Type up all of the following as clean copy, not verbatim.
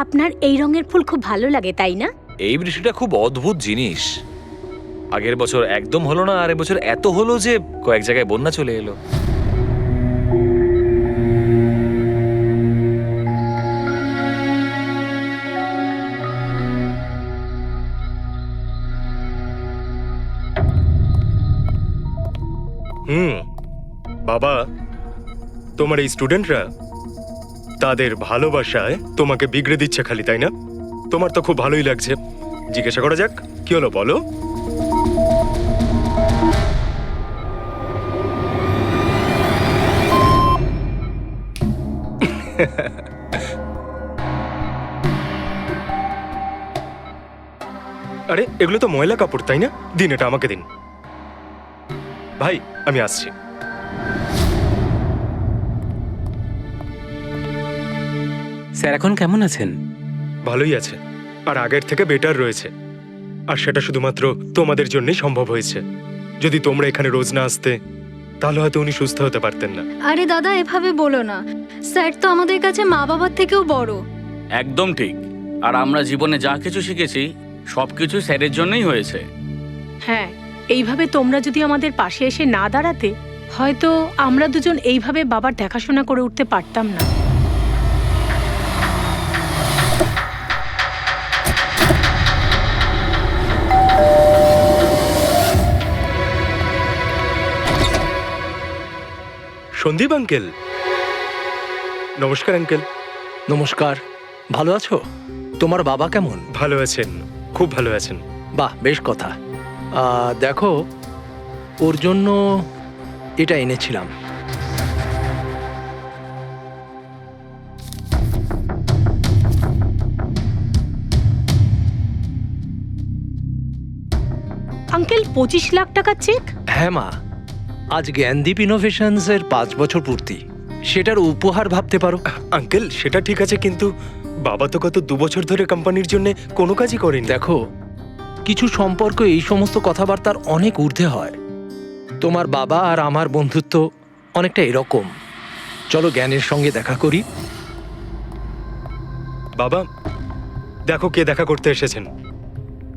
আপনার এই রঙের ফুল খুব ভালো লাগে, তাই না? এই বৃষ্টিটা খুব অদ্ভুত জিনিস। আগের বছর একদম হলো না, আর এবছর এত হলো যে কয়েক জায়গায় বন্যা চলে এলো। বাবা, তোমার এই স্টুডেন্টরা তাদের ভালোবাসায় তোমাকে বিগড়ে দিচ্ছে খালি, তাই না? তোমার তো খুব ভালোই লাগছে। জিজ্ঞাসা করা যাক, কি হলো বলো? আরে এগুলো তো ময়লা কাপড়, তাই না? দিন, এটা আমাকে দিন। ভাই, আমি আসছি। স্যার এখন কেমন আছেন? ভালোই আছে, আর আগের থেকে বেটার রয়েছে। আর সেটা শুধুমাত্র তোমাদের জন্যই সম্ভব হয়েছে। যদি তোমরা এখানে রোজ না আসতে, তাহলে হয়তো উনি সুস্থ হতে পারতেন না। আরে দাদা, এভাবে বলো না। স্যার তো আমাদের কাছে মা বাবার থেকেও বড়। একদম ঠিক। আর আমরা জীবনে যা কিছু শিখেছি সবকিছু স্যারের জন্যই হয়েছে। হ্যাঁ, এইভাবে তোমরা যদি আমাদের পাশে এসে না দাঁড়াতে, হয়তো আমরা দুজন এইভাবে বাবার দেখাশোনা করে উঠতে পারতাম না। সন্দীপ আঙ্কেল, নমস্কার আঙ্কেল। নমস্কার। ভালো আছো? তোমার বাবা কেমন? ভালো আছেন, খুব ভালো আছেন। বাহ, বেশ কথা। দেখো, ওর জন্য এটা এনেছিলাম। আঙ্কেল, 25 লাখ টাকার চেক? হ্যাঁ মা, আজ জ্ঞানদীপ ইনোভেশনস এর 5 বছর পূর্তি। সেটার উপহার ভাবতে পারো। আঙ্কেল, সেটা ঠিক আছে, কিন্তু বাবা তো গত 2 বছর ধরে কোম্পানির জন্য কোনো কাজই করেনি। দেখো, কিছু সম্পর্ক এই সমস্ত কথাবার্তার অনেক ঊর্ধ্বে হয়। তোমার বাবা আর আমার বন্ধুত্ব অনেকটা এরকম। চলো জ্ঞানের সঙ্গে দেখা করি। বাবা, দেখো কে দেখা করতে এসেছেন।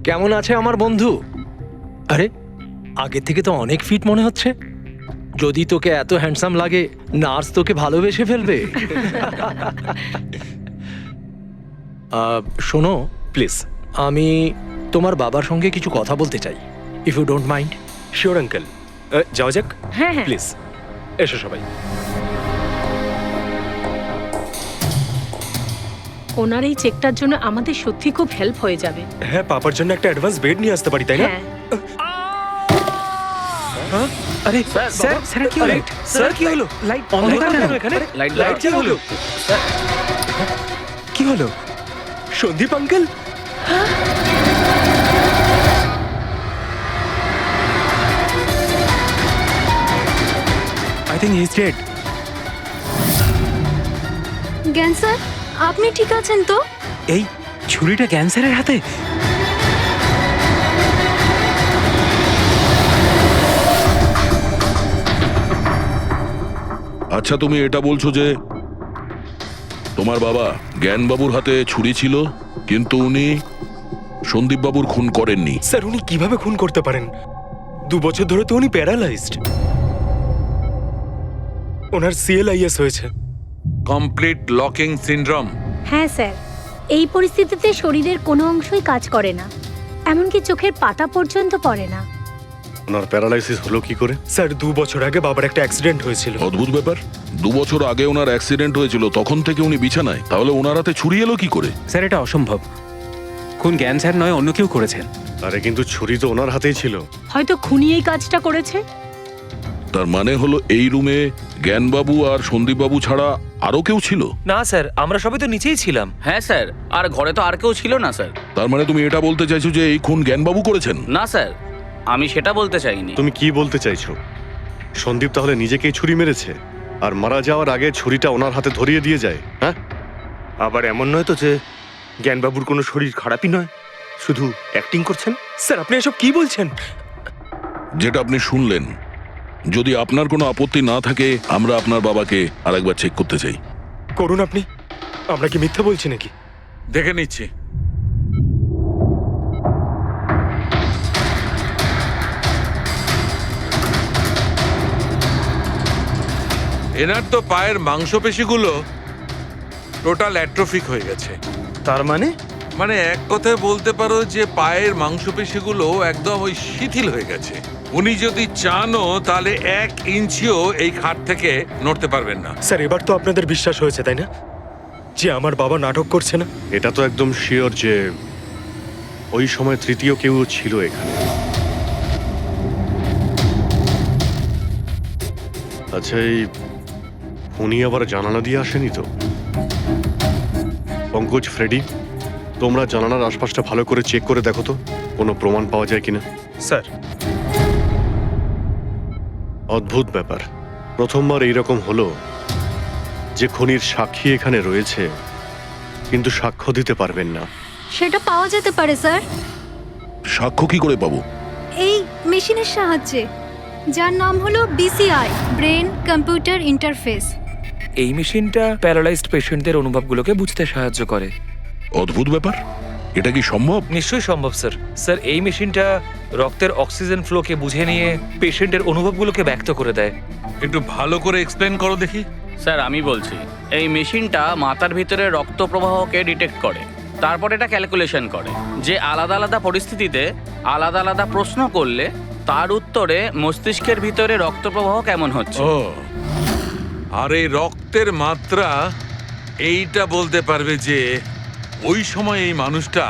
কেমন আছে আমার বন্ধু? আরে, আগে থেকে তো অনেক ফিট মনে হচ্ছে। যদি তোকে এত হ্যান্ডসাম লাগে, নার্স তোকে ভালোবেসে ফেলবে। শোনো প্লিজ। আমি তোমার বাবার সঙ্গে কিছু কথা বলতে চাই, if you don't mind. Sure uncle, যাওয়া যাক। হ্যাঁ হ্যাঁ। প্লিজ এসো সবাই। ওনার এই চেকটার জন্য আমাদের সত্যি খুব হেল্প হয়ে যাবে। হ্যাঁ, পাপার জন্য একটা অ্যাডভান্স বেড নিয়ে আসতে পারি, তাই না? হ্যাঁ। আরে স্যার, স্যার কি হলো? স্যার, কি হলো? লাইট অন্ধকার কেন এখানে? লাইট কি হলো? কি হলো? Sandeep uncle, I think he is dead. Gyan sir, আপনি ঠিক আছেন তো? এই ছুরিটা ক্যান্সারের হাতে? আচ্ছা, তুমি এটা বলছো যে তোমার বাবা জ্ঞানবাবুর হাতে ছুরি ছিল, কিন্তু উনি সন্দীপবাবুর খুন করেননি। স্যার উনি কিভাবে খুন করতে পারেন? 2 বছর ধরে তো উনি প্যারালাইজড। ওনার সিএলআইএস হয়েছে। Complete locking syndrome. হ্যাঁ স্যার, এই পরিস্থিতিতে শরীরের কোনো অংশই কাজ করে না, এমনকি চোখের পাতা পর্যন্ত পড়ে না। ওনার প্যারালাইসিস হলো কি করে? স্যার 2 বছর আগে বাবার একটা অ্যাক্সিডেন্ট হয়েছিল। অদ্ভুত ব্যাপার, 2 বছর আগে ওনার অ্যাক্সিডেন্ট হয়েছিল, তখন থেকে উনি বিছানায়। তাহলে ওনার হাতে ছুরি এলো কি করে? স্যার এটা অসম্ভব। খুন জ্ঞান স্যার নয়, অন্য কেউ করেছেন। আরে কিন্তু ছুরি তো ওনার হাতেই ছিল। হয়তো খুনি এই কাজটা করেছে। তার মানে হলো এই রুমে জ্ঞানবাবু আর সন্দীপবাবু ছাড়া আরো কেউ ছিল? না স্যার, আমরা সবাই তো নিচেই ছিলাম। হ্যাঁ স্যার, আর ঘরে তো আর কেউ ছিল না স্যার। তার মানে তুমি এটা বলতে চাইছো যে এই খুন জ্ঞানবাবু করেছেন? না স্যার, আমি সেটা বলতে চাইনি। তুমি কি বলতে চাইছো? সন্দীপ তাহলে নিজেকেই ছুরি মেরেছে, আর মারা যাওয়ার আগে ছুরিটা ওনার হাতে ধরিয়ে দিয়ে যায়? হ্যাঁ, আবার এমন নয় তো যে জ্ঞানবাবুর কোনো শরীর খারাপই নয়, শুধু অ্যাক্টিং করছেন। স্যার আপনি এসব কি বলছেন? যেটা আপনি শুনলেন, যদি আপনার কোনো আপত্তি না থাকে, আমরা আপনার বাবাকে আরেকবার চেক করতে চাই। করুন আপনি। আমরা কি মিথ্যা বলছি নাকি? দেখে নিচ্ছি। এনার তো পায়ের মাংসপেশিগুলো টোটাল অ্যাট্রোফিক হয়ে গেছে। তার মানে? মানে এক কথায় বলতে পারো যে পায়ের মাংসপেশিগুলো একদম ওই শিথিল হয়ে গেছে। উনি যদি চানও তাহলে 1 ইঞ্চিও এই খাট থেকে নড়তে পারবেন না। স্যার এবার তো আপনাদের বিশ্বাস হয়েছে তাই না, যে আমার বাবা নাটক করছে না? এটা তো একদম শিওর যে ওই সময় তৃতীয় কেউ ছিল এখানে। আচ্ছা, এই উনি আবার জানালা দিয়ে আসেনি তো? পঙ্কজ, ফ্রেডি, তোমরা জানালার আশপাশটা ভালো করে চেক করে দেখো তো কোনো প্রমাণ পাওয়া যায় কিনা। স্যার, অদ্ভুত ব্যাপার, প্রথমবার এইরকম হলো যে খুনির সাক্ষী এখানে রয়েছে কিন্তু সাক্ষ্য দিতে পারবেন না। সেটা পাওয়া যেতে পারে স্যার, সাক্ষ্য কি করে পাবো? এই মেশিনের সাহায্যে, যার নাম হলো বিসিআই, ব্রেন কম্পিউটার ইন্টারফেস। এই মেশিনটা প্যারালাইজড পেশেন্টদের অনুভবগুলোকে বুঝতে সাহায্য করে। অদ্ভুত ব্যাপার, এটা কি সম্ভব? নিশ্চয়ই সম্ভব স্যার। স্যার এই মেশিনটা রক্তের অক্সিজেন ফ্লোকে বুঝে নিয়ে পেশেন্টের অনুভবগুলোকে ব্যক্ত করে দেয়। একটু ভালো করে এক্সপ্লেন করো দেখি। স্যার আমি বলছি, এই মেশিনটা মাথার ভিতরে রক্ত প্রবাহকে ডিটেক্ট করে, তারপর এটা ক্যালকুলেশন করে যে আলাদা আলাদা পরিস্থিতিতে আলাদা আলাদা প্রশ্ন করলে তার উত্তরে মস্তিষ্কের ভিতরে রক্ত প্রবাহ কেমন হচ্ছে। ও, আর এই রক্তের মাত্রা এইটা বলতে পারবে যে ওই সময় এই মানুষটা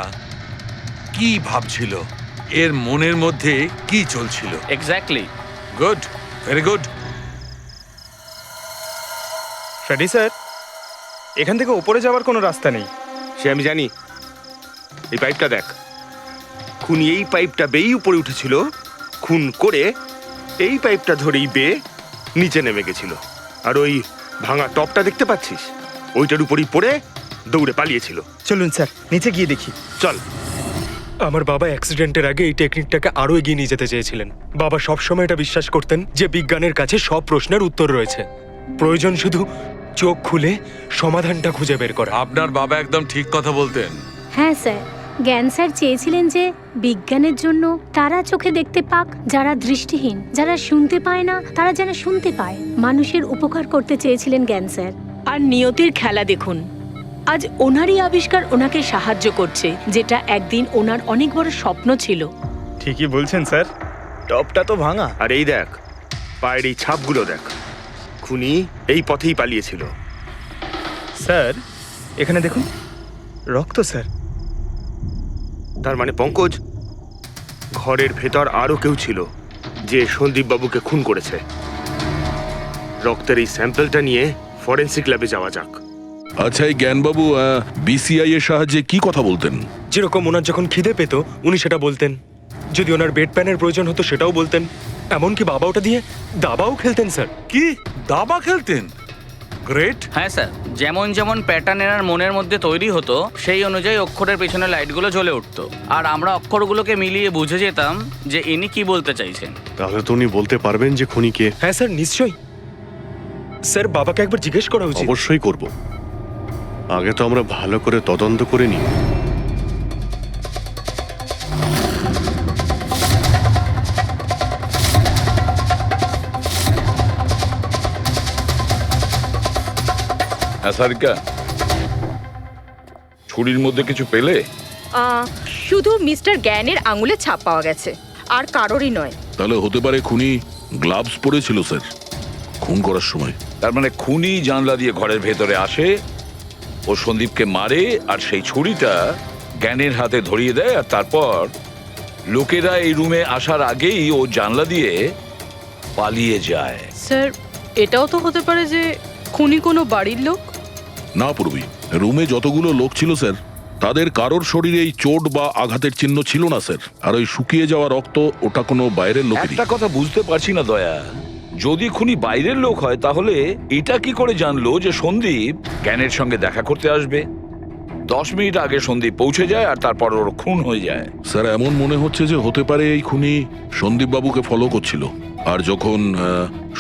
কি ভাবছিল, এর মনের মধ্যে কি চলছিল। Exactly. Good, very good. Freddie sir, এখান থেকে ওপরে যাওয়ার কোনো রাস্তা নেই। সে আমি জানি। এই পাইপটা দেখ, খুনি এই পাইপটা বেয়েই উপরে উঠেছিল, খুন করে এই পাইপটা ধরেই বেয়ে নিচে নেমে গেছিল। আর ওই ভাঙা টপটা দেখতে পাচ্ছিস, ওইটার উপরই পড়ে দৌড়ে পালিয়েছিল। চলুন স্যার, নিচে গিয়ে দেখি। চল। আমার বাবা অ্যাক্সিডেন্টের আগে এই টেকনিকটাকে আরো এগিয়ে নিয়ে যেতে চেয়েছিলেন। বাবা সবসময় এটা বিশ্বাস করতেন যে বিজ্ঞানের কাছে সব প্রশ্নের উত্তর রয়েছে, প্রয়োজন শুধু চোখ খুলে সমাধানটা খুঁজে বের করা। আপনার বাবা একদম ঠিক কথা বলতেন। হ্যাঁ স্যার, জ্ঞান স্যার চেয়েছিলেন যে বিজ্ঞানের জন্য তারা চোখে দেখতে পাক যারা দৃষ্টিহীন, যারা শুনতে পায় না তারা যেন শুনতে পায়। মানুষের উপকার করতে চেয়েছিলেন জ্ঞান স্যার। আর নিয়তির খেলা দেখুন, আজ ওনারই আবিষ্কার ওনাকে সাহায্য করছে, যেটা একদিন ওনার অনেক বড় স্বপ্ন ছিল। ঠিকই বলছেন স্যার, টপটা তো ভাঙা। আর এই দেখ, পায়ের এই ছাপগুলো দেখ, খুনি এই পথেই পালিয়েছিল। স্যার এখানে দেখুন, রক্ত স্যার। তার মানে পঙ্কজ, ঘরের ভেতর আরো কেউ ছিল যে সন্দীপ বাবুকে খুন করেছে। রক্তের এই স্যাম্পলটা নিয়ে ফরেন্সিক ল্যাবে যাওয়া যাক। আচ্ছা, এই জ্ঞানবাবু বিসিআই এর সাহায্যে কি কথা বলতেন? যেরকম ওনার যখন খিদে পেত উনি সেটা বলতেন, যদি ওনার বেড প্যানের প্রয়োজন হতো সেটাও বলতেন, এমনকি বাবা ওটা দিয়ে দাবাও খেলতেন স্যার। কি দাবা খেলতেন? গ্রেট। হ্যাঁ স্যার, যেমন যেমন প্যাটার্ন এনার মনের মধ্যে তৈরি হতো সেই অনুযায়ী অক্ষরের পেছনে লাইটগুলো জ্বলে উঠতো, আর আমরা অক্ষরগুলোকে মিলিয়ে বুঝে যেতাম যে ইনি কি বলতে চাইছেন। তাহলে তো উনি বলতে পারবেন যে খুনি কে। হ্যাঁ স্যার, নিশ্চয়ই। স্যার বাবাকে একবার জিজ্ঞেস করা উচিত। অবশ্যই করব, আগে তো আমরা ভালো করে তদন্ত করে নিই। সারিকা, ছুরির মধ্যে কিছু পেলে? শুধু মিস্টার জ্ঞানের আঙুলে ছাপ পাওয়া গেছে, আর কারোরই নয়। তাহলে হতে পারে খুনি গ্লাভস পরেছিল স্যার খুন করার সময়। তার মানে খুনি জানলা দিয়ে ঘরের ভেতরে আসে, ও সন্দীপকে মারে, আর সেই ছুরিটা জ্ঞানের হাতে ধরিয়ে দেয়, আর তারপর লোকেরা এই রুমে আসার আগেই ও জানলা দিয়ে পালিয়ে যায়। স্যার, এটাও তো হতে পারে যে খুনি কোনো বাড়ির লোক। না পূর্বী, রুমে যতগুলো লোক ছিল স্যার, তাদের কারোর শরীরেই চোট বা আঘাতের চিহ্ন ছিল না স্যার। আর ওই শুকিয়ে যাওয়া রক্ত, ওটা কোনো বাইরের লোকেরই। একটা কথা বুঝতে পারছি না দয়া, যদি খুনি বাইরের লোক হয় তাহলে এটা কি করে জানলো যে সন্দীপ জ্ঞানের সঙ্গে দেখা করতে আসবে? 10 মিনিট আগে সন্দীপ পৌঁছে যায় আর তারপর ওর খুন হয়ে যায়। স্যার এমন মনে হচ্ছে যে হতে পারে এই খুনি সন্দীপ বাবুকে ফলো করছিল। আর যখন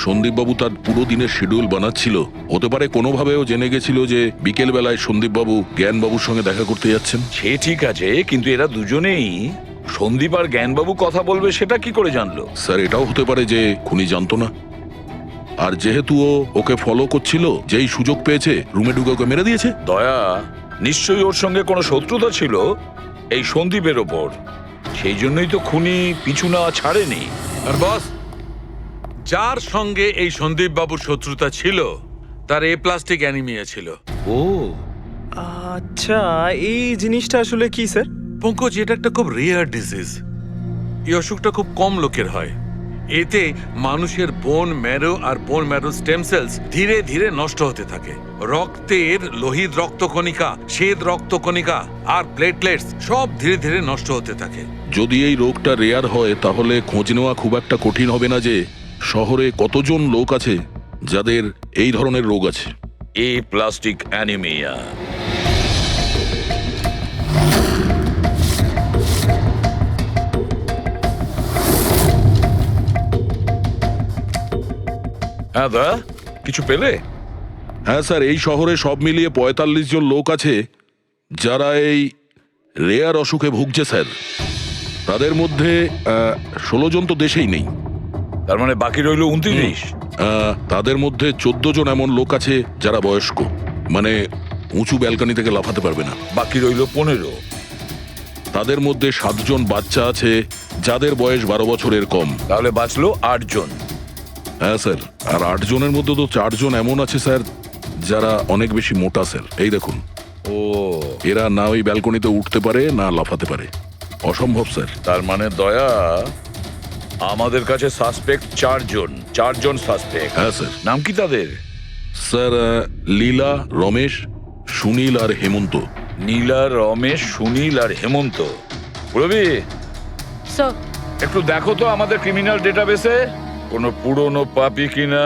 সন্দীপবাবু তার পুরো দিনের শিডিউল বানাচ্ছিল, হতে পারে কোনোভাবেও জেনে গেছিল যে বিকেল বেলায় সন্দীপবাবু জ্ঞানবাবুর সঙ্গে দেখা করতে যাচ্ছেন। সে ঠিক আছে, কিন্তু এরা দুজনেই সন্দীপ আর জ্ঞানবাবু কথা বলবে সেটা কি করে জানলো? স্যার, এটাও হতে পারে যে খুনি জানতো না, আর যেহেতু ও ওকে ফলো করছিল, যেই সুযোগ পেয়েছে রুমে ঢুকে ওকে মেরে দিয়েছে। দয়া নিশ্চয়ই ওর সঙ্গে কোনো শত্রুতা ছিল এই সন্দীপের ওপর, সেই জন্যই তো খুনি পিছু না ছাড়েনি। আর বস, যার সঙ্গে এই সন্দীপ বাবুর শত্রুতা ছিল তার এ প্লাস্টিক অ্যানিমিয়া ছিল। ও আচ্ছা, এই জিনিসটা আসলে কি স্যার? পঙ্কজ, এটা একটা খুব রেয়ার ডিজিজ। এই অসুখটা খুব কম লোকের হয়। এতে মানুষের বোন ম্যারো আর বোন ম্যারো স্টেম সেলস ধীরে ধীরে নষ্ট হতে থাকে। রক্তের লোহিত রক্তকণিকা, শ্বেত রক্তকণিকা আর প্লেটলেটস সব ধীরে ধীরে নষ্ট হতে থাকে। যদি এই রোগটা রেয়ার হয়, তাহলে খোঁজ নেওয়া খুব একটা কঠিন হবে না যে শহরে কতজন লোক আছে যাদের এই ধরনের রোগ আছে। এ প্লাস্টিক অ্যানিমিয়া। হ্যাঁ দা, কিছু পেলে? হ্যাঁ স্যার, এই শহরে সব মিলিয়ে ৪৫ জন লোক আছে যারা এই রেয়ার অসুখে ভুগছে স্যার। তাদের মধ্যে ১৬ জন তো দেশেই নেই। তার মানে বাকি রইল ২৯। তাদের মধ্যে ১৪ জন এমন লোক আছে যারা বয়স্ক, মানে উঁচু ব্যালকনি থেকে লাফাতে পারবে না। বাকি রইল ১৫। তাদের মধ্যে ৭ জন বাচ্চা আছে যাদের বয়স ১২ বছরের কম। তাহলে বাঁচলো ৮ জন। হ্যাঁ স্যার, আর ৮ জনের মধ্যে তো ৪ জন এমন আছে স্যার যারা অনেক বেশি মোটা স্যার। এই দেখুন, ও, এরা না ওই ব্যালকনিতে উঠতে পারে না লাফাতে পারে। অসম্ভব স্যার। তার মানে দয়া, আমাদের কাছে সাসপেক্ট ৪ জন। ৪ জন সাসপেক্ট। হ্যাঁ স্যার। নাম কি তাদের? স্যার, লীলা, রমেশ, সুনীল আর হেমন্ত। নীলা, রমেশ, সুনীল আর হেমন্ত। রবি, স্যার, একটু দেখো তো আমাদের ক্রিমিনাল ডেটাবেসে কোনো পুরনো পাপি কিনা।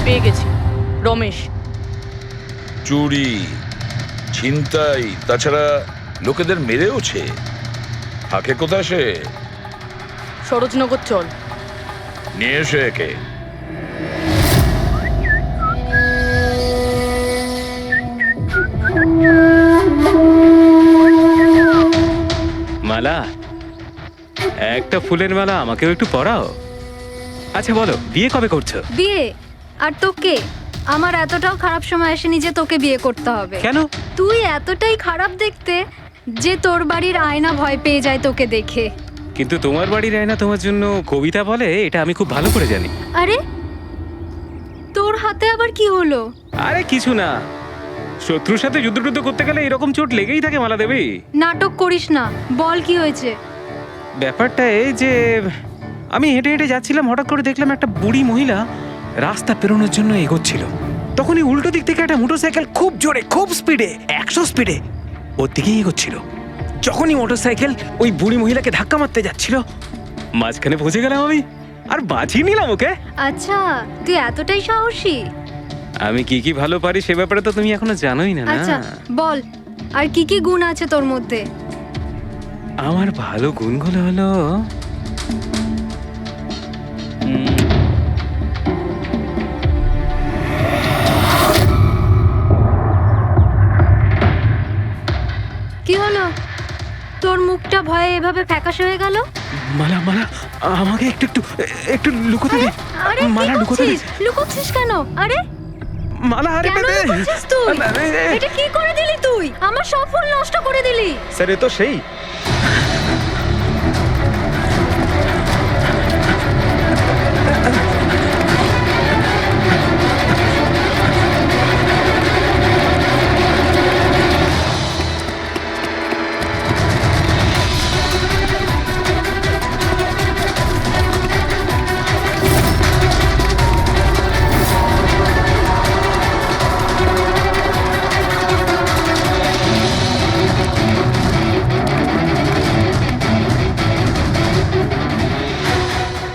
পেয়ে গেছি, রমেশ। চুরি, ছিনতাই, তাছাড়া লোকেদের মেরেওছে। থাকে কোথায় সে? সরোজনগর চল। নিয়ে এসে একে। মালা, একটা ফুলের মালা আমাকেও একটু পরাও। আচ্ছা বলো, বিয়ে কবে করছো? বিয়ে? আর তোকে? আমার এতটাও খারাপ সময় আসেনি যে তোকে বিয়ে করতে হবে। কেন? তুই এতটাই খারাপ দেখতে যে তোর বাড়ির আয়না ভয় পেয়ে যায় তোকে দেখে। কিন্তু তোমার বাড়ির আয়না তোমার জন্য কবিতা বলে, এটা আমি খুব ভালো করে জানি। আরে, তোর হাতে আবার কি হলো? আরে কিছু না, শত্রুর সাথে যুদ্ধ করতে গেলে এরকম চোট লেগেই থাকে মালা দেবী। নাটক করিস না, বল কি হয়েছে? ব্যাপারটা এই যে আমি হেঁটে হেঁটে যাচ্ছিলাম, হঠাৎ করে দেখলাম একটা বুড়ি মহিলা রাস্তা পেরোনোর জন্য এগোচ্ছিল। তখনই উল্টো দিক থেকে একটা মোটরসাইকেল খুব জোরে, খুব স্পিডে, ১০০ স্পিডে ওর দিকেই এগোচ্ছিল। যখনই মোটরসাইকেল ওই বুড়ি মহিলাকে ধাক্কা মারতে যাচ্ছিল, মাঝখানে পৌঁছে গেলাম আমি আর বাঁচিয়ে নিলাম ওকে। আচ্ছা, তুই এতটাই সাহসী? আমি কি কি ভালো পারি সে ব্যাপারে তো তুমি এখনো জানোই না। আচ্ছা বল, আর কি কি গুণ আছে তোর মধ্যে? আমার ভালো গুণগুলো হলো কি হলো? তোর মুখটা ভয়ে এভাবে ফ্যাকাশে হয়ে গেল? মালা, মালা আমাকে একটু একটু একটু লুকোতে দে। আরে মালা, লুকোতে দে। লুকোচ্ছিস কেন? আরে মালা, আরে কেন লুকোচ্ছিস তুই? এটা কি করে দিলি তুই? আমার সব ফুল নষ্ট করে দিলি। স্যার, এ তো সেই।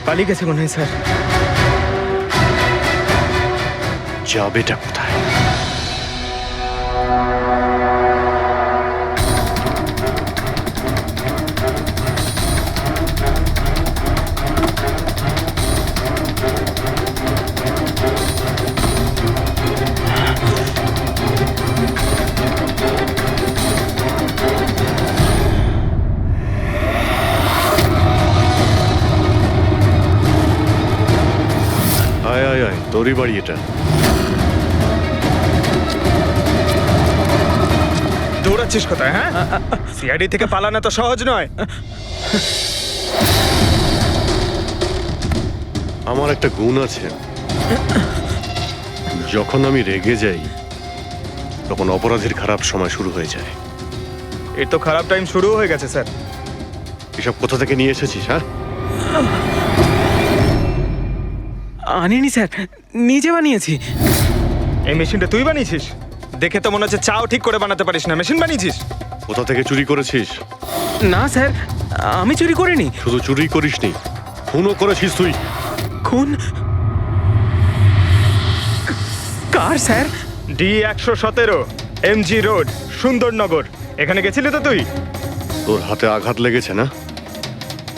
পালিয়ে গেছে মনে হয় স্যার। যাবেটা কোথায়? তোরই বাড়ি এটা। দৌড়াচ্ছিস কোথায়? হ্যাঁ, সিআইডি থেকে পালানো তো সহজ নয়। আমার একটা গুণ আছে, যখন আমি রেগে যাই তখন অপরাধীর খারাপ সময় শুরু হয়ে যায়। এর তো খারাপ টাইম শুরু হয়ে গেছে স্যার। এসব কোথা থেকে নিয়ে এসেছিস? হ্যাঁ, আনিনি স্যার, নিজে বানিয়েছি। এই মেশিনটা তুই বানিয়েছিস? দেখে তো মনে হচ্ছে চাও ঠিক করে বানাতে পারিস না, মেশিন বানিয়েছিস। কোথা থেকে চুরি করেছিস? না স্যার, আমি চুরি করিনি। শুধু চুরি করিসনি, খুনও করেছিস তুই। খুন? কার sir? D117 MG road, Sundarnagar. এখানে গেছিলি তো তুই? তোর হাতে আঘাত লেগেছে না?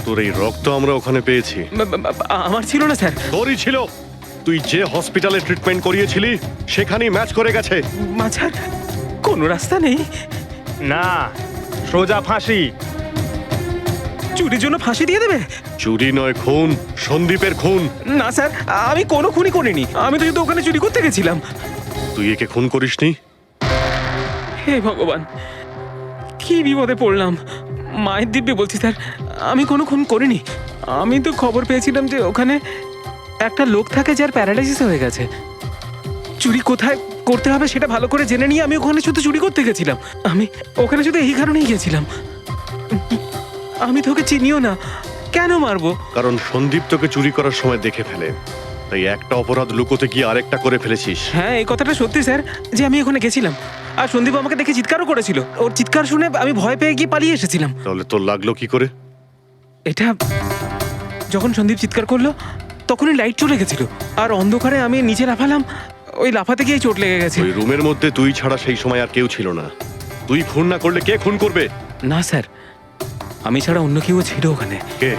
তোর এই রক্ত আমরা ওখানে পেয়েছি। আমার ছিল না স্যার। তোরই ছিল। তুই যে হসপিটালে ট্রিটমেন্ট করিয়েছিলি সেখানেই ম্যাচ করে গেছে। মাঝার কোনো রাস্তা নেই? না, সোজা ফাঁসি। চুরির জন্য ফাঁসি দিয়ে দেবে? চুরি নয়, খুন। সন্দীপের খুন। না স্যার, আমি কোনো খুনই করিনি। আমি তো শুধু ওখানে চুরি করতে গেছিলাম। তুই একে খুন করিসনি? হে ভগবান, কি বিপদে পড়লাম। মায়ের দিব্যি বলছি স্যার, আমি কোনো খুন করিনি। আমি তো খবর পেয়েছিলাম যে ওখানে একটা লোক থাকে যার প্যারালাইসিস হয়ে গেছে। চুরি কোথায় করতে হবে সেটা ভালো করে জেনে নিয়ে আমি ওখানে শুধু চুরি করতে গেছিলাম। আমি ওখানে শুধু এই কারণেই গেছিলাম। আমি তোকে চিনিও না, কেন মারবো? কারণ সন্দীপ তোকে চুরি করার সময় দেখে ফেলে, তাই একটা অপরাধ লুকোতে গিয়ে আরেকটা করে ফেলেছিস। হ্যাঁ, এই কথাটা সত্যি স্যার যে আমি ওখানে গেছিলাম। আর সন্দীপ আমাকে দেখে চিৎকারও করেছিল। ওর চিৎকার শুনে আমি ভয় পেয়ে গিয়ে পালিয়ে এসেছিলাম। তাহলে তোর লাগলো কি করে? এটা যখন সন্দীপ চিৎকার করলো তখনই লাইট চলে গেছিল, আর অন্ধকারে আমি নিচে লাফালাম। ওই লাফাতে গিয়ে চোট লেগে গেছে। ওই রুমের মধ্যে তুই ছাড়া সেই সময় আর কেউ ছিল না। তুই খুন না করলে কে খুন করবে? না স্যার, আমি ছাড়া অন্য কেউ ছিল ওখানে। কে?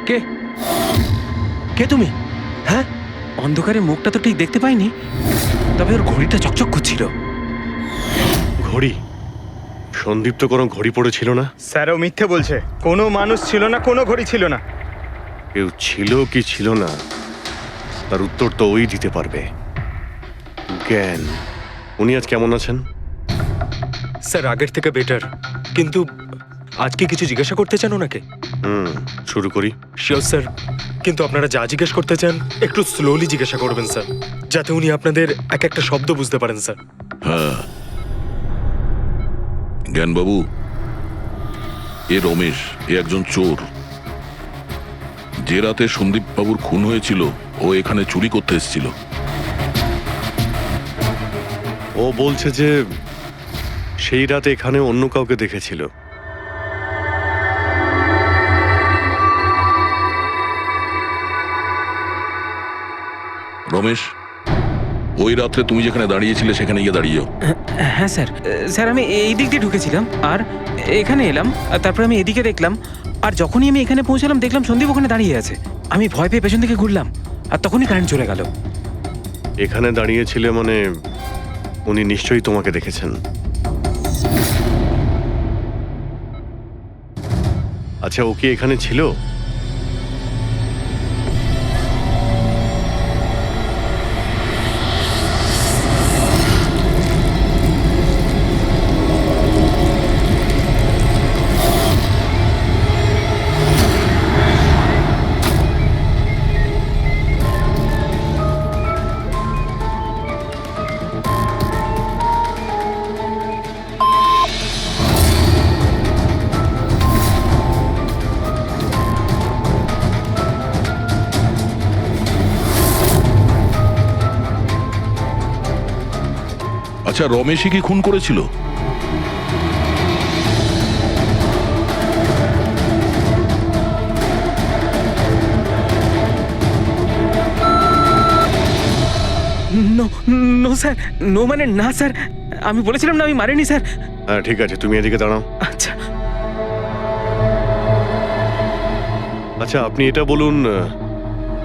কে কে তুমি? হ্যাঁ, অন্ধকারে মুখটা তো ঠিক দেখতে পাইনি, তবে ওর ঘড়িটা চকচক করছিল। ঘড়ি? সন্দীপ তো কোনো ঘড়ি পড়েছিল না। স্যারও মিথ্যে বলছে। কোনো মানুষ ছিল না, কোনো ঘড়ি ছিল না। কেউ ছিল কি ছিল না তার উত্তর তো ওই দিতে পারবে। জ্ঞান, উনি আজ কেমন আছেন? স্যার আগের থেকে বেটার, কিন্তু আজকে কিছু জিজ্ঞাসা করতে চান ওনাকে? শুরু করি। শিওর স্যার, কিন্তু আপনারা যা জিজ্ঞেস করতে চান একটু স্লোলি জিজ্ঞাসা করবেন স্যার, যাতে উনি আপনাদের এক একটা শব্দ বুঝতে পারেন স্যার। হ্যাঁ, জ্ঞানবাবু, এ রমেশ, এ একজন চোর। যে রাতে সন্দীপ বাবুর খুন হয়েছিল ও এখানে চুরি করতে এসেছিল। ও বলছে যে সেই রাতে এখানে অন্য কাউকে দেখেছিল। রমেশ, ওই রাত্রে তুমি যেখানে দাঁড়িয়েছিলে সেখানে গিয়ে দাঁড়িয়ে যাও। হ্যাঁ স্যার। স্যার, আমি এই দিক দিয়ে ঢুকেছিলাম আর এখানে এলাম, আর তারপর আমি এদিকে দেখলাম, আর যখনই আমি এখানে পৌঁছালাম দেখলাম সন্দীপ ওখানে দাঁড়িয়ে আছে। আমি ভয় পেয়ে পেছন থেকে ঘুরলাম, আর তখনই কারেন্ট চলে গেল। এখানে দাঁড়িয়েছিলে মানে উনি নিশ্চয়ই তোমাকে দেখেছেন। আচ্ছা, ও কি এখানে ছিল? আচ্ছা, রমেশই কি খুন করেছিল? নো নো স্যার, নো মানে না স্যার, আমি বলেছিলাম না আমি মারিনি স্যার। হ্যাঁ ঠিক আছে, তুমি এদিকে দাঁড়াও। আচ্ছা আচ্ছা, আপনি এটা বলুন,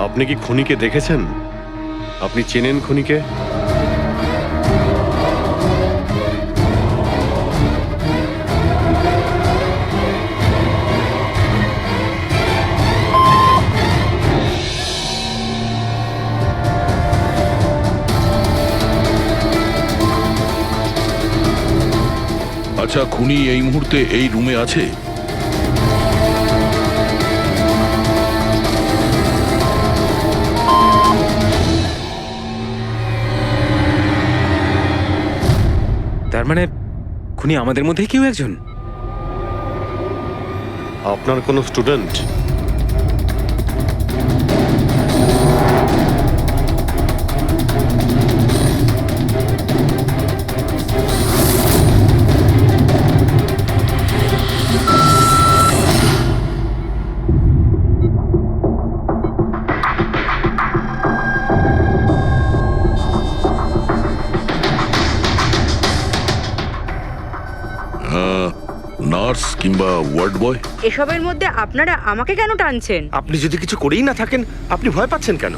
আপনি কি খুনিকে দেখেছেন? আপনি চেনেন খুনিকে? খুনি এই মুহূর্তে এই রুমে আছে? তার মানে খুনি আমাদের মধ্যেই কেউ একজন। আপনার কোনো স্টুডেন্ট? নার্স কিংবা ওয়ার্ড বয়? এসবের মধ্যে আপনারা আমাকে কেন টানছেন? আপনি যদি কিছু করেই না থাকেন, আপনি ভয় পাচ্ছেন কেন?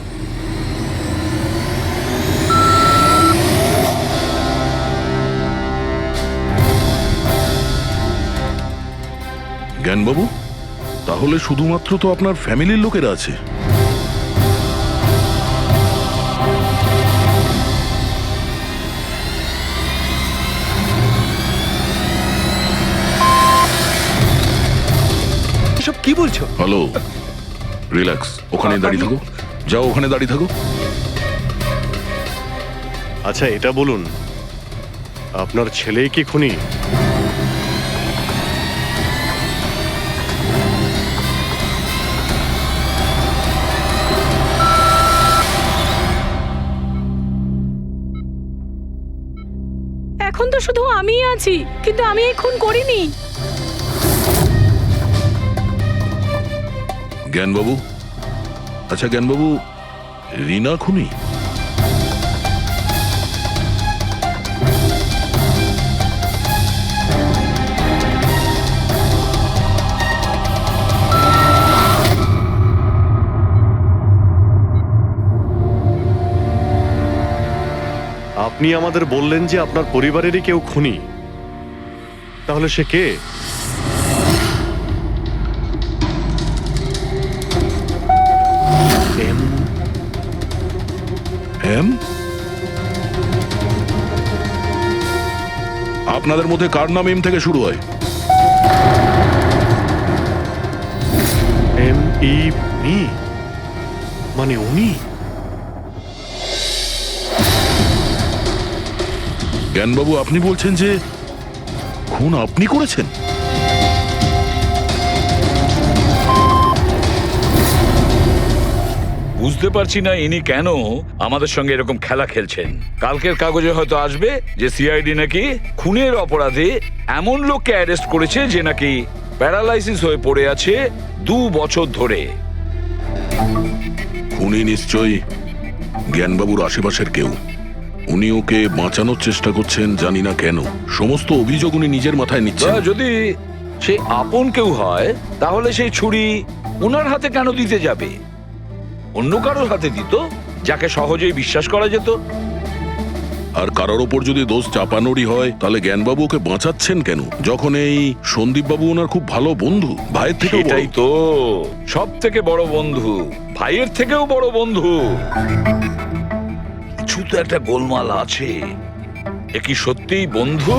জ্ঞানবাবু, তাহলে শুধুমাত্র তো আপনার ফ্যামিলির লোকেরা আছে। এসব কি বলছো? হ্যালো, রিল্যাক্স, ওখানে দাঁড়িয়ে থাকো। যাও, ওখানে দাঁড়িয়ে থাকো। আচ্ছা, এটা বলুন, আপনার ছেলেই কি খুনি? এখন তো শুধু আমিই আছি, কিন্তু আমি এই খুন করিনি। জ্ঞানবাবু, আচ্ছা জ্ঞানবাবু, রিনা খুনি? আপনি আমাদের বললেন যে আপনার পরিবারেরই কেউ খুনি, তাহলে সে কে? এম? আপনাদের মধ্যে কার নাম এম থেকে শুরু হয়? মি, মানে উনি? জ্ঞানবাবু, আপনি বলছেন যে খুন আপনি করেছেন? বুঝতে পারছি না ইনি কেন আমাদের সঙ্গে এরকম খেলা খেলছেন। কালকের কাগজে হয়তো আসবে যে সিআইডি নাকি খুনের অপরাধে এমন লোককে অ্যারেস্ট করেছে যে নাকি প্যারালাইসিস হয়ে পড়ে আছে 2 বছর ধরে। খুনি নিশ্চয়ই জ্ঞানবাবুর আশেপাশের কেউ। উনি ওকে বাঁচানোর চেষ্টা করছেন, জানি না কেন। সমস্ত অভিযোগ উনি নিজের মাথায় নিচ্ছেন। যদি সে আপন কেউ হয় তাহলে সেই ছুরি ওনার হাতে কেন দিতে যাবে? অন্য কারোর হাতে দিত, যাকে সহজেই বিশ্বাস করা যেত। আর কারোর ওপর যদি দোষ চাপানোরই হয়, তাহলে জ্ঞানবাবু ওকে বাঁচাচ্ছেন কেন, যখন এই সন্দীপ বাবু ওনার খুব ভালো বন্ধু, ভাইয়ের থেকে? এটাই তো সব থেকে বড় বন্ধু, ভাইয়ের থেকেও বড় বন্ধু। কিছু তো একটা গোলমাল আছে। এ কি সত্যিই বন্ধু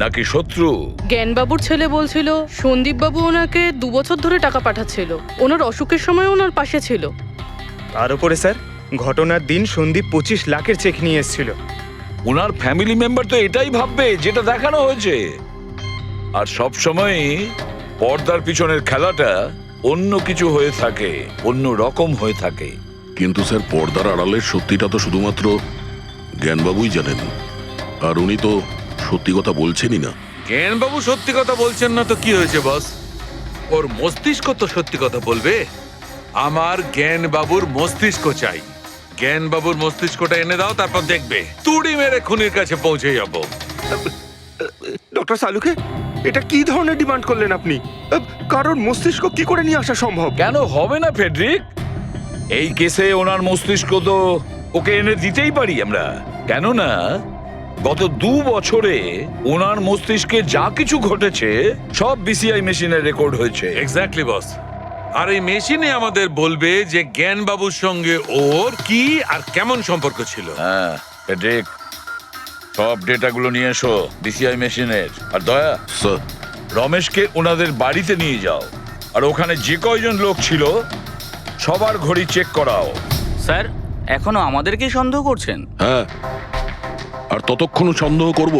নাকি শত্রু? জ্ঞানবাবুর ছেলে বলছিল সন্দীপ বাবু ওনাকে 2 বছর ধরে টাকা পাঠাচ্ছিল, ওনার অসুখের সময় ওনার পাশে ছিল। তার উপরে স্যার, ঘটনার দিন সন্দীপ 25 লাখের চেক নিয়ে এসেছিল। ওনার ফ্যামিলি মেম্বার তো এটাই ভাববে যেটা দেখানো হয়েছে। আর সব সময় পর্দার পিছনের খেলাটা অন্য কিছু হয়ে থাকে, অন্য রকম হয়ে থাকে। কিন্তু স্যার, পর্দার আড়ালের সত্যিটা তো শুধুমাত্র জ্ঞানবাবুই জানেন, আর উনি তো সত্যি কথা বলছেনই না। জ্ঞানবাবু সত্যি কথা বলছেন না তো কি হয়েছে বস? ওর মস্তিষ্ক তো সত্যি কথা বলবে। আমার জ্ঞানবাবুর মস্তিষ্ক চাই। জ্ঞানবাবুর মস্তিষ্কটা এনে দাও, তারপর দেখবে তুড়ি মেরে খুনির কাছে পৌঁছে যাব। ডক্টর সালুকে, এটা কি ধরনের ডিমান্ড করলেন আপনি? কারণ মস্তিষ্ক কি করে নিয়ে আসা সম্ভব? কেন হবে না ফেডরিক? এই কেসে ওনার মস্তিষ্ক তো ওকে এনে দিতেই পারি আমরা। কেননা গত 2 বছরে ওনার মস্তিষ্কে যা কিছু ঘটেছে সব বিসিআই মেশিনে রেকর্ড হয়েছে। এক্স্যাক্টলি বস। আর এই মেশিনে আমাদের বলবে যে জ্ঞানবাবুর সঙ্গে ওর কি আর কেমন সম্পর্ক ছিল। হ্যাঁ ফেডরিক, সব ডেটাগুলো নিয়ে এসো বিসিআই মেশিনের। আর দয়া, স্যার। রমেশকে ওনাদের বাড়িতে নিয়ে যাও, আর ওখানে যে কয়জন লোক ছিল সবার ঘড়ি চেক করাও। স্যার, এখনো আমাদেরকেই সন্দেহ করছেন? হ্যাঁ, আর ততক্ষণ সন্দেহ করব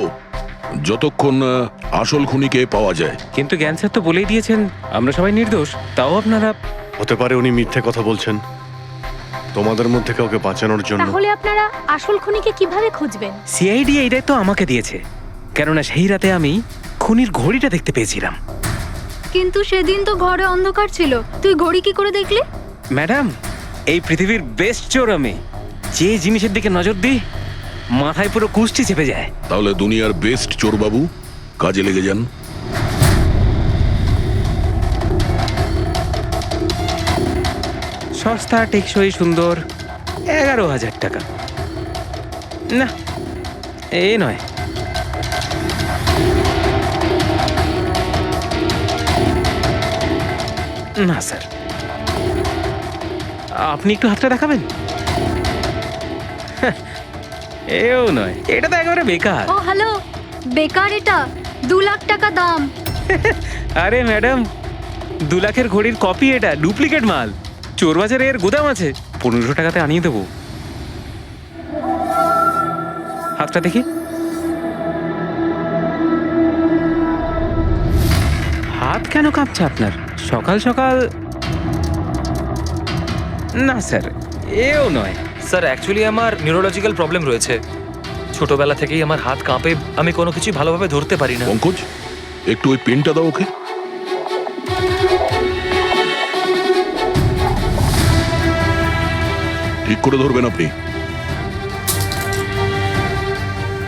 যতক্ষণ না আসল খুনিকে পাওয়া যায়। কিন্তু জ্ঞান স্যার তো বলেই দিয়েছেন আমরা সবাই নির্দোষ, তাও আপনারা। হতে পারে উনি মিথ্যে কথা বলছেন তোমাদের মধ্যে কাউকে বাঁচানোর জন্য। তাহলে আপনারা আসল খুনিকে কিভাবে খুঁজবেন? সিআইডি এই দায়িত্ব আমাকে দিয়েছে, কেননা সেই রাতে আমি খুনির ঘড়িটা দেখতে পেয়েছিলাম। কিন্তু সেদিন তো ঘরে অন্ধকার ছিল, তুই ঘড়ি কি করে দেখলি? ম্যাডাম, এই পৃথিবীর বেস্ট চোর আমি। যে জিনিসের দিকে নজর দিই মাথায় পুরো কুষ্টি চেপে যায়। তাহলে দুনিয়ার বেস্ট চোর বাবু, কাজে লেগে যান। সস্তা, টেকসই, সুন্দর, 11,000 টাকা। না, এ নয়। না স্যার, আপনি একটু হাতটা দেখাবেন? এও নয়, এটা তো একেবারে বেকার। ও হ্যালো, বেকার এটা, 2 লাখ টাকা দাম। আরে ম্যাডাম, 2 লাখের ঘড়ির কপি, এটা ডুপ্লিকেট মাল। চোর বাজারে এর গুদাম আছে, 1500 টাকাতে আনিয়ে দেবো। হাতটা দেখি। হাত কেন কাঁপছে আপনার সকাল সকাল? না স্যার, এও নয়। স্যার, অ্যাকচুয়ালি আমার নিউরোলজিক্যাল প্রবলেম রয়েছে। ছোটবেলা থেকেই আমার হাত কাঁপে, আমি কোনো কিছু ভালোভাবে ধরতে পারি না। পঙ্কজ, একটু ওই পেনটা দাও ওকে। ঠিক করে ধরবেন আপনি।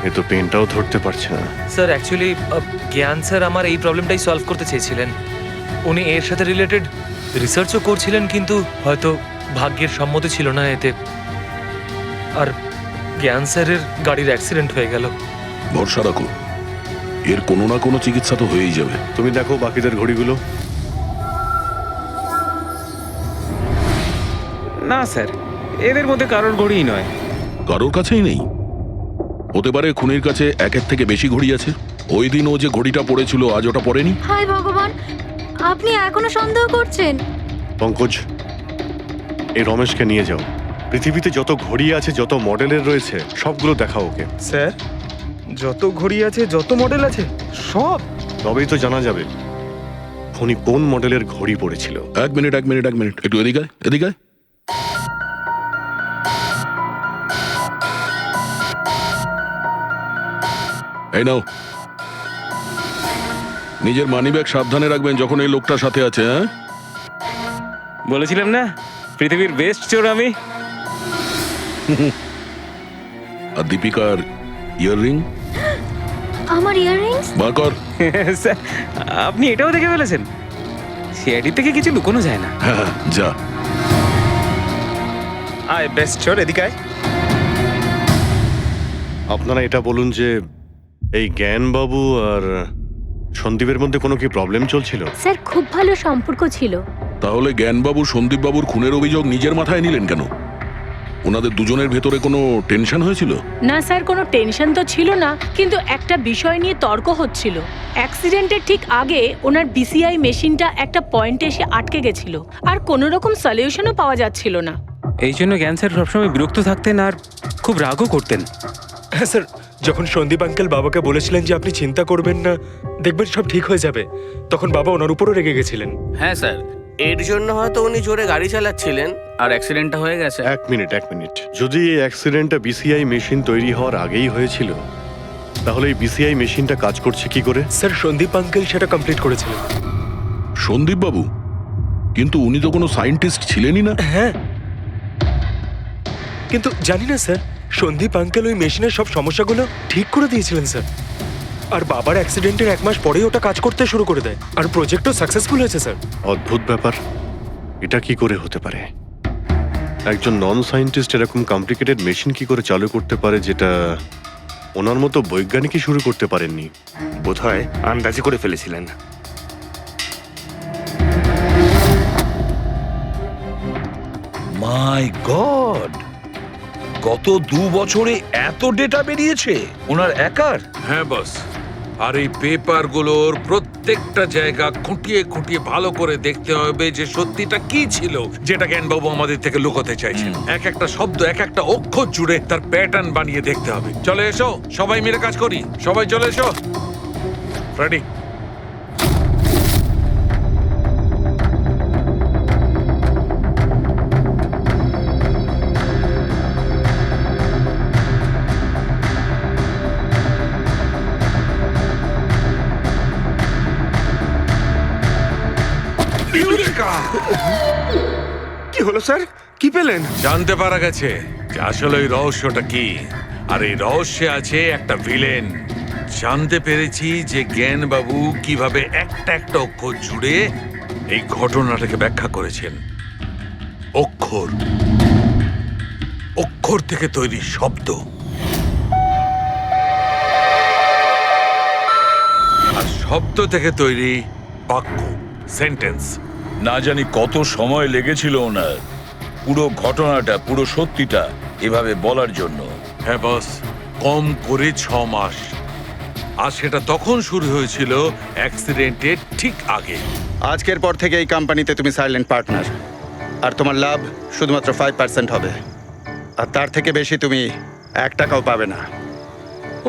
এ তো পেনটাও ধরতে পারছে না। স্যার, অ্যাকচুয়ালি জ্ঞান স্যার আমার এই প্রবলেমটাই সলভ করতে চেয়েছিলেন। উনি এর সাথে রিলেটেড রিসার্চও করছিলেন, কিন্তু হয়তো ভাগ্যের সম্মতি ছিল না এতে। আর জ্ঞান স্যারের গাড়ির অ্যাক্সিডেন্ট হয়ে গেল। ভরসা রাখো, এর কোনো না কোনো চিকিৎসা তো হয়েই যাবে। তুমি দেখো বাকিদের ঘড়িগুলো। না স্যার, এদের মধ্যে কারোর ঘড়িই নয়। কারোর কাছেই নেই? হতে পারে খুনির কাছে একের থেকে বেশি ঘড়ি আছে। ওই দিন ও যে ঘড়িটা পড়েছিল আজ ওটা পড়েনি। হায় ভগবান, আপনি এখনো সন্দেহ করছেন? পঙ্কজ, এই রমেশকে নিয়ে যাও। পৃথিবীতে যত ঘড়ি আছে, যত মডেলের রয়েছে, সবগুলো দেখাও ওকে। স্যার, যত ঘড়ি আছে, যত মডেল আছে, সব। তবেই তো জানা যাবে খুনি কোন মডেলের ঘড়ি পড়েছিল। এক মিনিট, একটু এদিকে আয়, এদিকে আয়। এই নাও, নিজের মানিব্যাগ সাবধানে রাখবেন যখন এই লোকটার সাথে আছে। হ্যাঁ, বলেছিলাম না পৃথিবীর বেস্ট চোর আমি। আর দীপিকার ইয়াররিং আমার ইয়াররিংস? বার কর। স্যার, আপনি এটাও দেখে ফেলেছেন? সিআইডি থেকে কিছু লুকোনো যায় না। হ্যাঁ, যা। আয় বেস্ট চোর, এদিকে আয়। আপনারা এটা বলুন যে এই জ্ঞানবাবু আর সন্দীপের মধ্যে কোনো কি প্রবলেম চলছিল? স্যার, খুব ভালো সম্পর্ক ছিল। তাহলে জ্ঞানবাবু সন্দীপবাবুর খুনের অভিযোগ নিজের মাথায় নিলেন কেন? ওনাদের দুজনের ভেতরে কোনো টেনশন হয়েছিল? না স্যার, কোনো টেনশন তো ছিল না, কিন্তু একটা বিষয় নিয়ে তর্ক হচ্ছিল। অ্যাক্সিডেন্টের ঠিক আগে ওনার বিসিআই মেশিনটা একটা পয়েন্টে এসে আটকে গেছিল, আর কোনো রকম সলিউশনও পাওয়া যাচ্ছিল না। এই জন্য জ্ঞান স্যার সবসময় বিরক্ত থাকতেন আর খুব রাগও করতেন। হ্যাঁ স্যার, যখন সন্দীপ আঙ্কেল বাবাকে বলেছিলেন যে আপনি চিন্তা করবেন না, দেখবেন সব ঠিক হয়ে যাবে, তখন বাবা ওনার উপরও রেগে গেছিলেন। হ্যাঁ স্যার, এর জন্য হয়তো উনি জোরে গাড়ি চালাচ্ছিলেন আর অ্যাক্সিডেন্টটা হয়ে গেছে। এক মিনিট। যদি এই অ্যাক্সিডেন্টটা বিসিআই মেশিন তৈরি হওয়ার আগেই হয়েছিল, তাহলে এই বিসিআই মেশিনটা কাজ করছে কি করে? স্যার, সন্দীপ আঙ্কেল সেটা কমপ্লিট করেছিলেন। সন্দীপ বাবু? কিন্তু উনি তো কোনো সায়েন্টিস্ট ছিলেনই না। হ্যাঁ, কিন্তু জানি না স্যার, সন্দীপ আঙ্কেল ওই মেশিনের সব সমস্যাগুলো ঠিক করে দিয়েছিলেন স্যার। আর বাবার অ্যাক্সিডেন্টের 1 মাস পরেই ওটা কাজ করতে শুরু করে দেয়, আর প্রজেক্টও সাকসেসফুল হয়েছে স্যার। অদ্ভুত ব্যাপার, এটা কি করে হতে পারে? একজন নন সায়েন্টিস্ট এরকম কমপ্লিকেটেড মেশিন কি করে চালু করতে পারে, যেটা ওনার মতো বৈজ্ঞানিকই শুরু করতে পারেননি? বোধহয় আন্দাজে করে ফেলেছিলেন। মাই গড, গত 2 বছরে এত ডেটা বেরিয়েছে ওনার একার? হ্যাঁ বস, আর এই পেপারগুলোর প্রত্যেকটা জায়গা খুঁটিয়ে খুঁটিয়ে ভালো করে দেখতে হবে যে সত্যিটা কি ছিল যেটা জ্ঞানবাবু আমাদের থেকে লুকোতে চাইছেন। এক একটা শব্দ, এক একটা অক্ষর জুড়ে তার প্যাটার্ন বানিয়ে দেখতে হবে। চলে এসো, সবাই মিলে কাজ করি। সবাই চলে এসো। রেডি? কি হলো স্যার? কি পেলেন? জানতে পারা গেছে যে আসলে ওই রহস্যটা কি, আর এই রহস্যে আছে একটা ভিলেন। জানতে পেরেছি যে জ্ঞানবাবু কিভাবে একটা একটা অক্ষর জুড়ে এই ঘটনাটাকে ব্যাখ্যা করেছেন। অক্ষর, অক্ষর থেকে তৈরি শব্দ, আর শব্দ থেকে তৈরি বাক্য, সেন্টেন্স। না জানি কত সময় লেগেছিল ওনার পুরো ঘটনাটা, পুরো সত্যিটা এভাবে বলার জন্য। হ্যাঁ বস, কম করে 6 মাস। আর সেটা তখন শুরু হয়েছিল অ্যাক্সিডেন্টের ঠিক আগে। আজকের পর থেকে এই কোম্পানিতে তুমি সাইলেন্ট পার্টনার, আর তোমার লাভ শুধুমাত্র 5% হবে, আর তার থেকে বেশি তুমি 1 টাকাও পাবে না।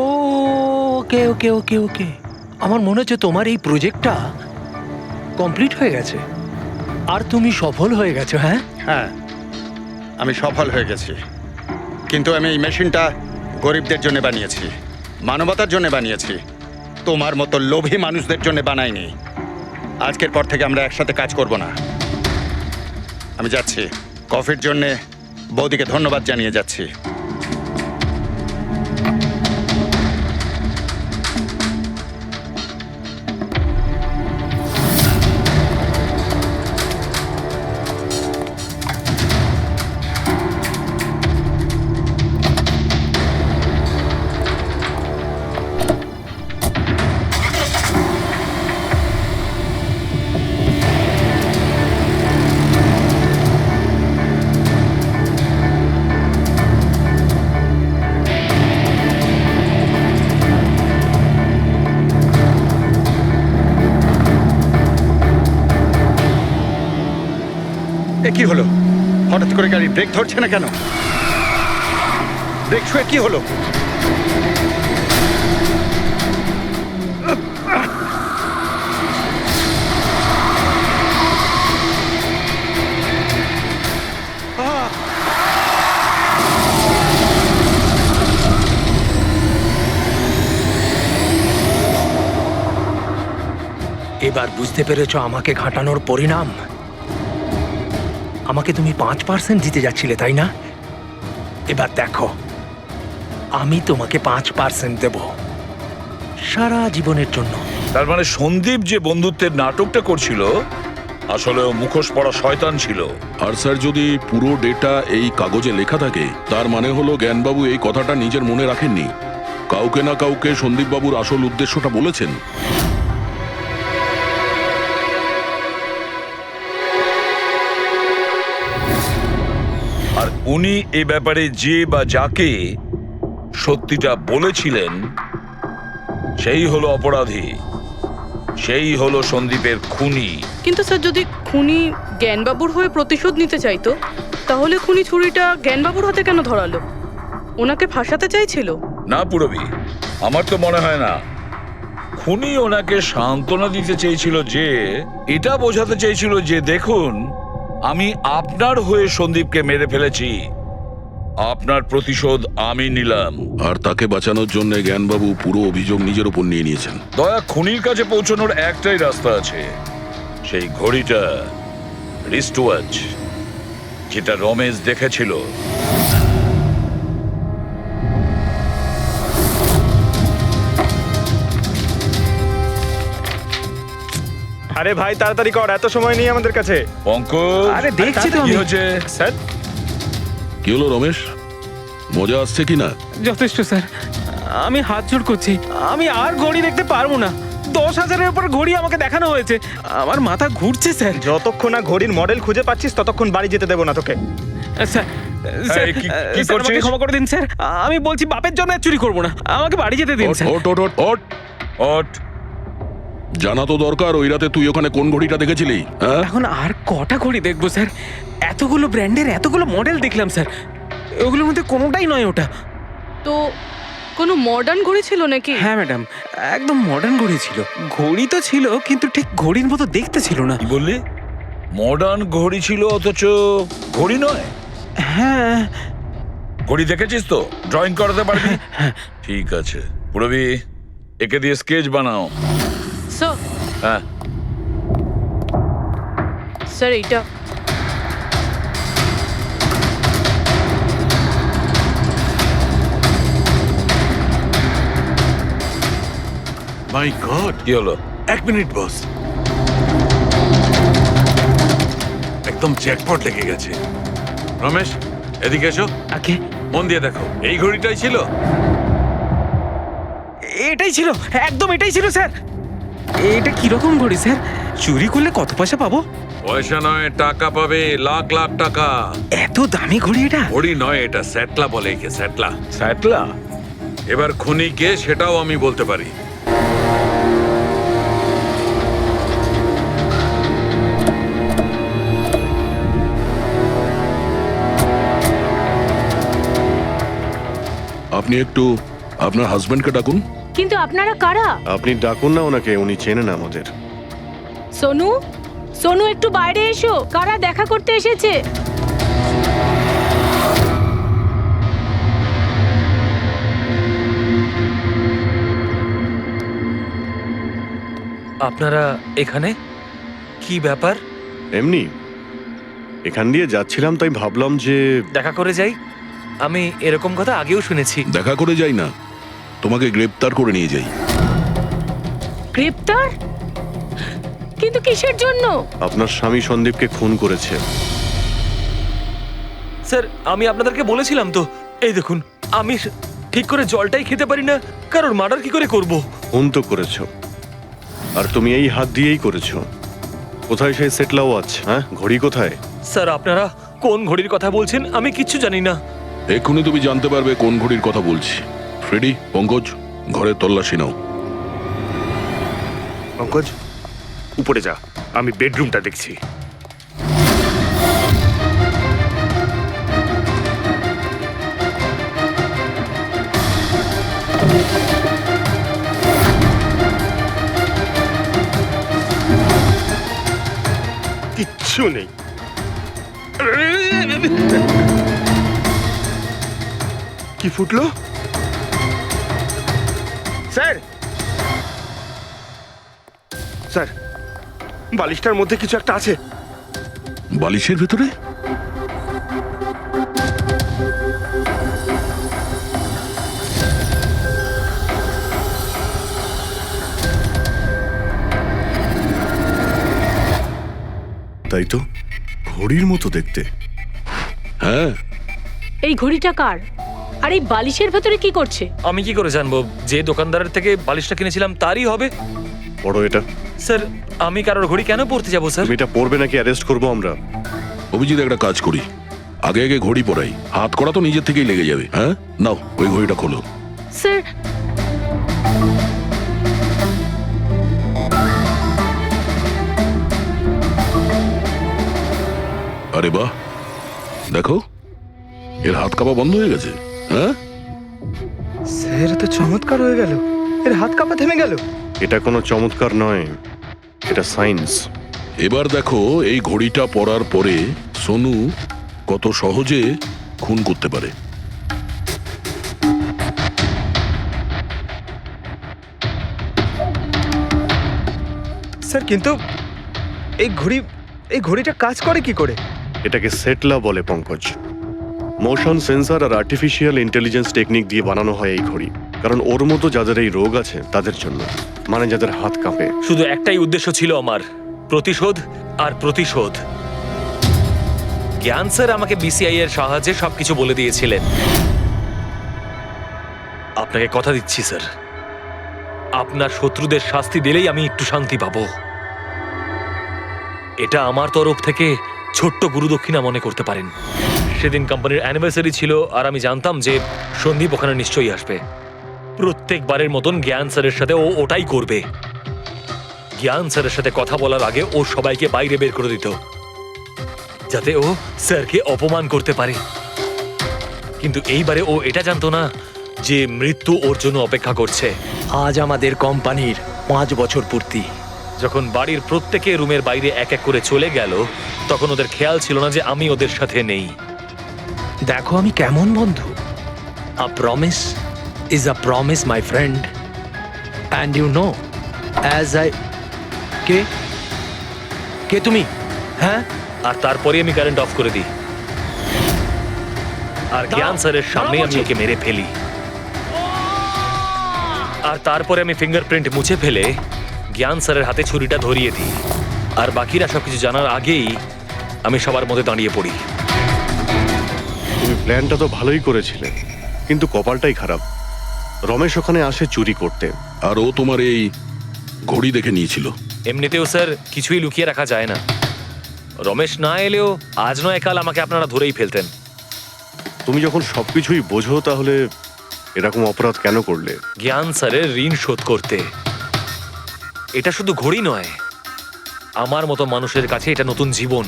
ও ওকে ওকে ওকে ওকে, আমার মনে হচ্ছে তোমার এই প্রজেক্টটা কমপ্লিট হয়ে গেছে আর তুমি সফল হয়ে গেছো। হ্যাঁ হ্যাঁ, আমি সফল হয়ে গেছি, কিন্তু আমি এই মেশিনটা গরিবদের জন্য বানিয়েছি, মানবতার জন্য বানিয়েছি, তোমার মতো লোভী মানুষদের জন্য বানাইনি। আজকের পর থেকে আমরা একসাথে কাজ করব না। আমি যাচ্ছি, কফির জন্যে বৌদিকে ধন্যবাদ জানিয়ে যাচ্ছি। এ কি হলো? হঠাৎ করে গাড়ি ব্রেক ধরছে না কেন? ব্রেক ছুঁয়ে কি হলো? এবার বুঝতে পেরেছো আমাকে ঘাটানোর পরিণাম? আমাকে তুমি 5% দিতে যাচ্ছিলে, তাই না? এবার দেখো, আমি তোমাকে 5% দেব সারা জীবনের জন্য। তার মানে সন্দীপ যে বন্ধুত্বের নাটকটা করছিল আসলে ও মুখোশ পরা শয়তান ছিল। আর স্যার, যদি পুরো ডেটা এই কাগজে লেখা থাকে তার মানে হলো জ্ঞানবাবু এই কথাটা নিজের মনে রাখেননি, কাউকে না কাউকে সন্দীপবাবুর আসল উদ্দেশ্যটা বলেছেন। আর উনি এ ব্যাপারে যে বা যাকে সত্যিটা বলেছিলেন সেই হলো অপরাধী, সেই হলো সন্দীপের খুনি। কিন্তু স্যার, যদি খুনি জ্ঞানবাবুর হয়ে প্রতিশোধ নিতে চাইতো, তাহলে খুনি ছুরিটা জ্ঞানবাবুর হাতে কেন ধরালো? ওনাকে ফাঁসাতে চাইছিল? না পুরবি, আমার তো মনে হয় না। খুনি ওনাকে সান্ত্বনা দিতে চেয়েছিল, যে এটা বোঝাতে চেয়েছিল যে দেখুন, আমি আপনার হয়ে সন্দীপকে মেরে ফেলেছি, আপনার প্রতিশোধ আমি নিলাম। আর তাকে বাঁচানোর জন্য জ্ঞানবাবু পুরো অভিযোগ নিজের উপর নিয়ে নিয়েছেন। দয়া, খুনির কাছে পৌঁছানোর একটাই রাস্তা আছে, সেই ঘড়িটা, রিস্ট ওয়াচ, যেটা রমেশ দেখেছিল। আরে ভাই তাড়াতাড়ি কর, এত সময় নেই আমাদের কাছে। পঙ্কজ, আরে দেখছি তো কি আমি। হচ্ছে? স্যার, কি হলো রমেশ, মজা আসছে কি না? যথেষ্ট স্যার, আমি হাত জোড় করছি, আমি আর ঘড়ি দেখতে পারবো না। 10,000-এর উপর ঘড়ি আমাকে দেখানো হয়েছে, আমার মাথা ঘুরছে স্যার। যতক্ষণ না ঘড়ির মডেল খুঁজে পাচ্ছিস ততক্ষণ বাড়ি যেতে দেবো না তোকে। স্যার স্যার, এই, কি স্যার, আমাকে করছিস? ক্ষমা করে দিন স্যার। আমি বলছি বাপের জন্য আর চুরি করবো না, আমাকে বাড়ি যেতে দিন স্যার। ওট ওট ওট ওট ওট জানা তো দরকার ওই রাতে তুই ওখানে কোন ঘড়িটা দেখেছিলি, হ্যাঁ? এখন আর কটা ঘড়ি দেখবো স্যার? এতগুলো ব্র্যান্ডের এতগুলো মডেল দেখলাম স্যার, ওগুলোর মধ্যে কোনোটাই নয় ওটা। তো কোনো মডার্ন ঘড়ি ছিল নাকি? হ্যাঁ ম্যাডাম, একদম মডার্ন ঘড়ি ছিল। ঘড়ি তো ছিল কিন্তু ঠিক ঘড়ির মতো দেখতে ছিল না। কি বললি? মডার্ন ঘড়ি ছিল অথচ ঘড়ি নয়? হ্যাঁ। ঘড়ি দেখেছিস তো? ড্রয়িং করাতে পারবি? ঠিক আছে, পুরবি একে দিয়ে স্কেচ বানাও। স্যার, হ্যাঁ, স্যার এইটা মাই গড, কি হলো? 1 মিনিট বস, একদম জ্যাকপট লেগে গেছে। রমেশ, এদিকে এসো। ওকে। মন দিয়ে দেখো, এই ঘড়িটাই ছিল। এটাই ছিল, একদম এটাই ছিল স্যার। এটা কিরকম ঘড়ি স্যার? চুরি করলে কত পয়সা পাবো? পয়সা নয়, টাকা পাবে, লাখ লাখ টাকা। এত দামি ঘড়ি এটা? ঘড়ি নয়, এটা স্যাটলা বলে একে, স্যাটলা। স্যাটলা? এবার খুনি কে সেটাও আমি বলতে পারি। আপনি একটু আপনার হাজবেন্ডকে ডাকুন। কিন্তু আপনারা কারা? আপনি ডাকুন না ওনাকে, উনি চেনেন আমাদের। সোনু, সোনু একটু বাইরে এসো, কারা দেখা করতে এসেছে? আপনারা এখানে? কি ব্যাপার? এমনি এখান দিয়ে যাচ্ছিলাম, তাই ভাবলাম যে দেখা করে যাই। আমি এরকম কথা আগেও শুনেছি। দেখা করে যাই না, তোমাকে গ্রেপ্তার করে নিয়ে যাই। গ্রেপ্তার? কিন্তু কিসের জন্য? আপনার স্বামী সন্দীপকে খুন করেছে। স্যার, আমি আপনাদেরকে বলেছিলাম তো, এই দেখুন, আমি ঠিক করে জলটাই খেতে পারি না, কারণ মার্ডার কি করে করব? খুন তো করেছো, আর তুমি এই হাত দিয়েই করেছো। কোথায় সেই সেটলা ওয়াচ? হ্যাঁ, ঘড়ি কোথায়? স্যার, আপনারা কোন ঘড়ির কথা বলছেন আমি কিচ্ছু জানি না। এক্ষুনি তুমি জানতে পারবে কোন ঘড়ির কথা বলছি। ফ্রেডি, পঙ্কজ, ঘরের তল্লাশি নাও। পঙ্কজ, উপরে যা, আমি বেডরুমটা দেখছি। কিচ্ছু নেই। কি ফুটলো? স্যার, স্যার, বালিশটার মধ্যে কিছু একটা আছে। বালিশের ভেতরে? তাই তো, ঘড়ির মতো দেখতে। হ্যাঁ। এই ঘড়িটা কার? আর এই বালিশের ভেতরে কি করছে? আমি কি করে জানবো? যে দোকানদারের থেকে বালিশটা কিনেছিলাম তারই হবে। পড়ো এটা। স্যার, আমি কারোর ঘড়ি কেন পড়তে যাবো স্যার? তুমি এটা পড়বে নাকি অ্যারেস্ট করবো আমরা? অভিজিৎ, একটা কাজ করি, আগে আগে ঘড়ি পরাই, হাত করা তো নিজের থেকেই লেগে যাবে। হ্যাঁ, নাও ওই ঘড়িটা খোলো। স্যার, আরে বাহ, দেখো এর হাত কাঁপা বন্ধ হয়ে গেছে। হ্যাঁ, স্যার, তো চমৎকার হয়ে গেল, এর হাত কাঁপা থেমে গেল। এটা কোনো চমৎকার নয়, এটা সায়েন্স। এবার দেখো এই ঘড়িটা পরার পরে সোনু কত সহজে খুন করতে পারে। স্যার, কিন্তু এই ঘড়িটা কাজ করে কি করে? এটাকে সেটলা বলে পঙ্কজ। মোশন সেন্সর আর আর্টিফিশিয়াল ইন্টেলিজেন্স টেকনিক দিয়ে বানানো হয় এই ঘড়ি, কারণ ওর মতো যাদের এই রোগ আছে তাদের জন্য, মানে যাদের হাত কাঁপে। শুধু একটাই উদ্দেশ্য ছিল আমার, প্রতিশোধ আর প্রতিশোধ। জ্ঞান স্যার আমাকে বিসিআই এর সাহায্যে সবকিছু বলে দিয়েছিলেন। আপনাকে কথা দিচ্ছি স্যার, আপনার শত্রুদের শাস্তি দিলেই আমি একটু শান্তি পাবো। এটা আমার তরফ থেকে ছোট্ট গুরুদক্ষিণা মনে করতে পারেন। সেদিন কোম্পানির অ্যানিভার্সারি ছিল আর আমি জানতাম যে সন্দীপ ওখানে নিশ্চয়ই আসবে। প্রত্যেকবারের মতন জ্ঞান স্যারের সাথে ও ওটাই করবে। জ্ঞান স্যারের সাথে কথা বলার আগে ও সবাইকে বাইরে বের করে দিত, যাতে ও স্যারকে অপমান করতে পারে। কিন্তু এইবারে ও এটা জানতো না যে মৃত্যু ওর জন্য অপেক্ষা করছে। আজ আমাদের কোম্পানির 5 বছর পূর্তি। যখন বাড়ির প্রত্যেকে রুমের বাইরে এক এক করে চলে গেল, তখন ওদের খেয়াল ছিল না যে আমি ওদের সাথে নেই। দেখো আমি কেমন বন্ধু। A promise is a promise my friend, and you know as I কে কে তুমি? হ্যাঁ, আর তারপরে আমি কারেন্ট অফ করে দিই আর জ্ঞান স্যারের সামনে আমি ওকে মেরে ফেলি। আর তারপরে আমি ফিঙ্গারপ্রিন্ট মুছে ফেলে জ্ঞান স্যারের হাতে ছুরিটা ধরিয়ে দিই। আর বাকিরা সবকিছু জানার আগেই আমি সবার মধ্যে দাঁড়িয়ে পড়ি। তুমি প্ল্যানটা তো ভালোই করেছিলে, কিন্তু কপালটাই খারাপ। রমেশ ওখানে আসে চুরি করতে, আর ও তোমার এই ঘড়ি দেখে নিয়েছিল। এমনিতেও স্যার কিছুই লুকিয়ে রাখা যায় না। রমেশ না এলেও আজ নয় কাল আমাকে আপনারা ধরেই ফেলতেন। তুমি যখন সবকিছুই বোঝো তাহলে এরকম অপরাধ কেন করলে? জ্ঞান স্যারের ঋণ শোধ করতে। এটা শুধু ঘড়ি নয়, আমার মতো মানুষের কাছে এটা নতুন জীবন,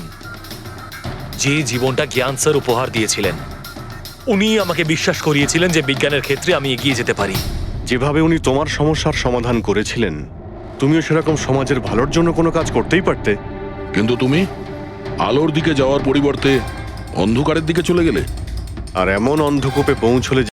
যে জীবনটা জ্ঞান স্যার উপহার দিয়েছিলেন। উনি আমাকে বিশ্বাস করিয়েছিলেন যে বিজ্ঞানের ক্ষেত্রে আমি এগিয়ে যেতে পারি। যেভাবে উনি তোমার সমস্যার সমাধান করেছিলেন, তুমিও সেরকম সমাজের ভালোর জন্য কোনো কাজ করতেই পারতে। কিন্তু তুমি আলোর দিকে যাওয়ার পরিবর্তে অন্ধকারের দিকে চলে গেলে। আর এমন অন্ধকূপে পৌঁছলে